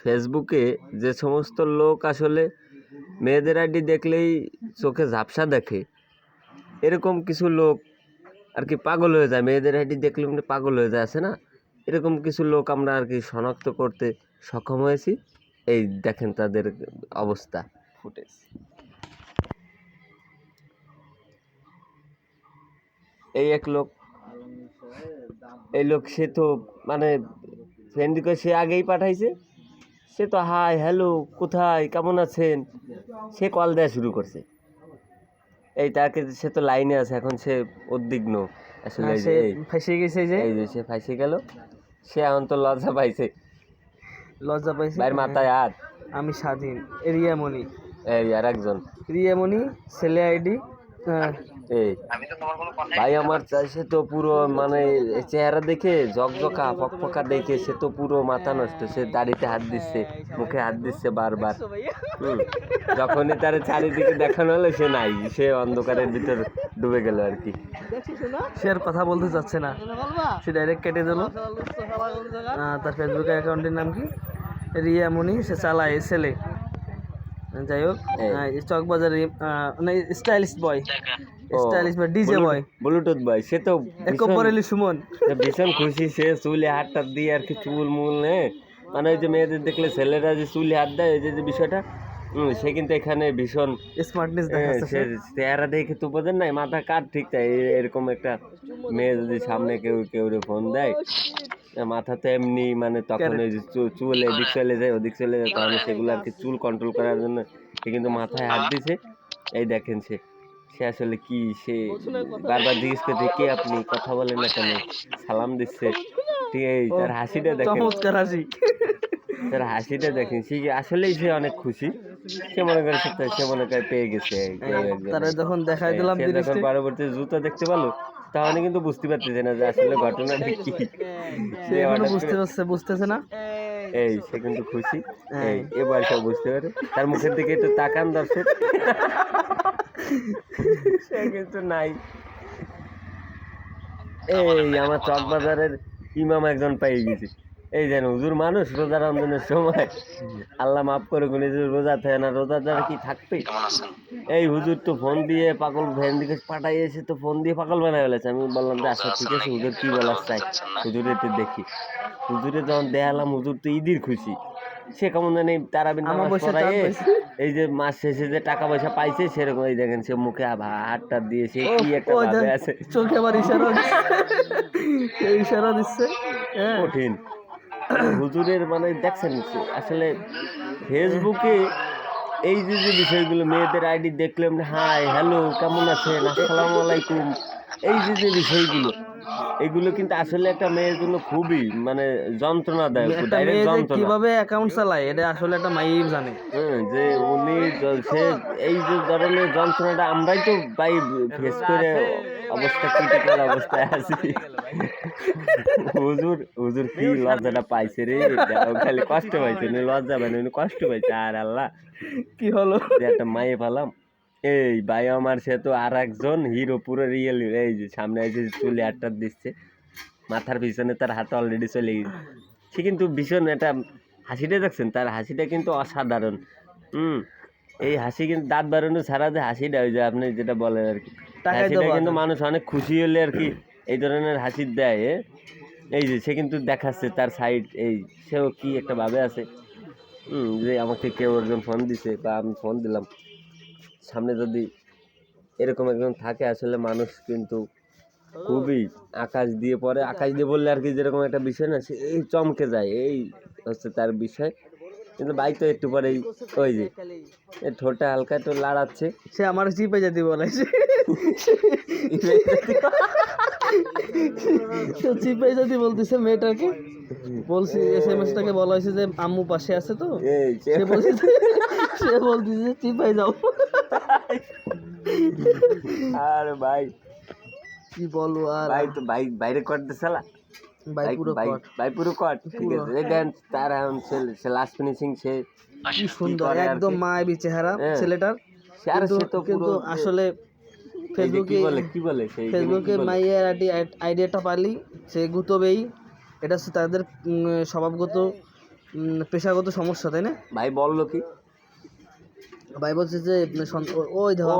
ফেসবুকে যে সমস্ত লোক আসলে মেয়েদের আইডি দেখলেই চোখে ঝাপসা দেখে, এরকম কিছু লোক আর কি পাগল হয়ে যায়, মেয়েদের আইডি দেখলে মানে পাগল হয়ে যায়, আছে না? এরকম কিছু লোক আমরা আর কি শনাক্ত করতে সক্ষম হয়েছি। এই দেখেন তাদের অবস্থা, ফুটেজ। এই এক লোক, এই লোক সে তো মানে ফ্রেন্ডকে সে আগেই পাঠাইছে, সে তো হাই হ্যালো কোথায় কেমন আছেন সে কল দেওয়া শুরু করছে। এই তাকে সে তো লাইনে আছে, এখন সে উদ্বিগ্ন আসলে, ফাঁসে গেছে, যে এই যে সে ফাঁসে গেল, সে এখন তো লজ্জা পাইছে, ভাইয়ের মাথায় হাত। আমি স্বাধীন, রিয়ামণি, এই আর একজন রিয়ামণি ছেলে আইডি। এই ভাই আমার সে তো পুরো মানে চেহারা দেখে ঝকঝকা ফকফকা দেখে সে তো পুরো মাথা নষ্ট, সে দাড়িতে হাত দিচ্ছে, মুখে হাত দিচ্ছে বারবার। যখনই তার চারিদিকে দেখানো হলো সে নাই, সে অন্ধকারের ভিতর ডুবে গেল আর কি। সে আর কথা বলতে চাচ্ছে না, সে ডাইরেক্ট কেটে দিল। তার ফেসবুক অ্যাকাউন্টের নাম কি? রিয়ামণি, সে চালায় ছেলে। যাই হোক, চকবাজার স্টাইলিশ বয়, স্টাইলিশ বয়, ডিজে বয়, ব্লুটুথ বয়, সে তো একবারেলি সুমন, ভীষণ খুশি। সে চুলে হাতটা দিয়ে আর কি চুল মুল নে, মানে ওই যে মেয়েদের দেখলে ছেলেরা যে চুলে হাত দেয়, এই যে বিষয়টা, সে কিন্তু এখানে ভীষণ স্মার্টনেস দেখাচ্ছে। চেহারা দেখে তো বোঝেন নাই মাথা কার ঠিক তাই। এরকম একটা মেয়ে যদি সামনে কেউ ফোন দেয়, মাথা তো এমনি মানে তখন ওই যে চুল এদিক চলে যায় ওদিক চলে যায়, তাহলে সেগুলো আর কি চুল কন্ট্রোল করার জন্য সে কিন্তু মাথায় হাত দিছে। এই দেখেন সে আসলে কি, সে বারবার জিজ্ঞেস করছে কে আপনি, কথা বলেন না কেন, সালাম দিচ্ছে। ঠিক এই তার হাসিটা দেখেন, চমৎকার হাসি, তার হাসিটা দেখেন, সে আসলেই সে অনেক খুশি। সে মনে করে সে মনে করে পেয়ে গেছে। তারা যখন দেখাই দিলাম, যখন পরবর্তী জুতা দেখতে পেলো, তাহলে কিন্তু বুঝতে পারতেছে না যে আসলে ঘটনাটা কি, সে এখনো বুঝতেছে না। এই সে কিন্তু খুশি, এই এবার সব বুঝতে পারে। তার মুখের দিকে একটু তাকান দর্শক, সে কিন্তু নাই। এই আমার চকবাজারের ইমাম একজন পেয়ে গেছি। এই যেন হুজুর, মানুষ রোজা রমজানের সময় আল্লাহ মাফ করে গুনে যে রোজা থাকে না, রোজাদার কি থাকবে? এই হুজুর তো ফোন দিয়ে পাগল ভ্যান দিকে পাঠাইয়েছে, তো ফোন দিয়ে পাগল বানায় ফেলেছে। আমি বললাম যে আচ্ছা ঠিক আছে, হুজুর কি বলার চাই, হুজুরে তো দেখি। হুজুরে যখন দেখালাম, হুজুর তো ঈদের খুশি, সে কেমন জানি তারাবির নামাজ পড়ায় এই যে মাস শেষে যে টাকা পয়সা পাইছে সেরকম। এই দেখেন সে মুখে হাতটা দিয়ে সে কি একটা ভাবে আছে, চোখে আবার ইশারা দিচ্ছে, কঠিন। হুজুরের মানে দেখছেন আসলে ফেসবুকে এই যে বিষয়গুলো, মেয়েদের আইডি দেখলে হাই হ্যালো কেমন আছেন আসসালামু আলাইকুম, এই যে বিষয়গুলো, এগুলো কিন্তু আসলে একটা মেয়ের জন্য খুবই মানে যন্ত্রণাদায়ক। কিভাবে অ্যাকাউন্ট চালায় এটা আসলে একটা মাইই জানে। যে উনি সে এই যে ধরনের যন্ত্রণাটা আমরাই তো ভাই ফেস করে অবস্থা ক্রিটিক্যাল অবস্থায় আছি। হুজুর কি লজ্জাটা পাইছে রে, খালি কষ্ট পাইছে, লজ্জা পাইনি, কষ্ট পাইছে। আর আল্লাহ কি হলো যে একটা মায়ে পালাম। এই ভাই আমার সে তো আর একজন হিরো, পুরো রিয়েল। এই যে সামনে এসে চুলে আটটা দিচ্ছে, মাথার পিছনে তার হাত অলরেডি চলে গেছে। সে কিন্তু ভীষণ একটা হাসিটা দেখছেন, তার হাসিটা কিন্তু অসাধারণ। এই হাসি কিন্তু দাঁত বাড়ানো ছাড়া যে হাসিটা, ওই যে আপনি যেটা বলেন আর কি, হাসিটা কিন্তু মানুষ অনেক খুশি হলে আর কি এই ধরনের হাসি দেয়। এই যে সে কিন্তু দেখাচ্ছে তার সাইড, এই সেও কি একটা ভাবে আছে। যে আমাকে কেউ একজন ফোন দিছে বা আমি ফোন দিলাম, সামনে যদি এরকম একজন থাকে, আসলে মানুষ কিন্তু খুবই আকাশ দিয়ে পড়ে। আকাশ দিয়ে বললে আর কি যেরকম একটা বিষয় না, সে এই চমকে যায়, এই হচ্ছে তার বিষয়। কিন্তু ভাই তো একটু পরেই ওই যে ঠোঁটে হালকা একটু লাড়াচ্ছে, সে আমার চিপে যেতে বলেছে, চিপে যেতে বলতেছে মেয়েটাকে, বলছি এসএমএসটাকে বলা হয়েছে যে আম্মু পাশে আছে, তো সে বলতেছে চিপাই যাও। আর ভাই কি বলবো, আর ভাই তো বাইরে করতে চালা, ভাই পুরো কট, ঠিক আছে। এই দেন তার এখন সে লাস্ট ফিনিশিং, সে কি সুন্দর একদম মায়াবী চেহারা ছেলেটার। কিন্তু আসলে ফেসবুকে মাইয়ের আইডিয়াটা পারলি সে গুতবেই, এটা হচ্ছে তাদের স্বভাবগত পেশাগত সমস্যা, তাই না? ভাই বললো কি? ভাই বলছে যে ওই দেখো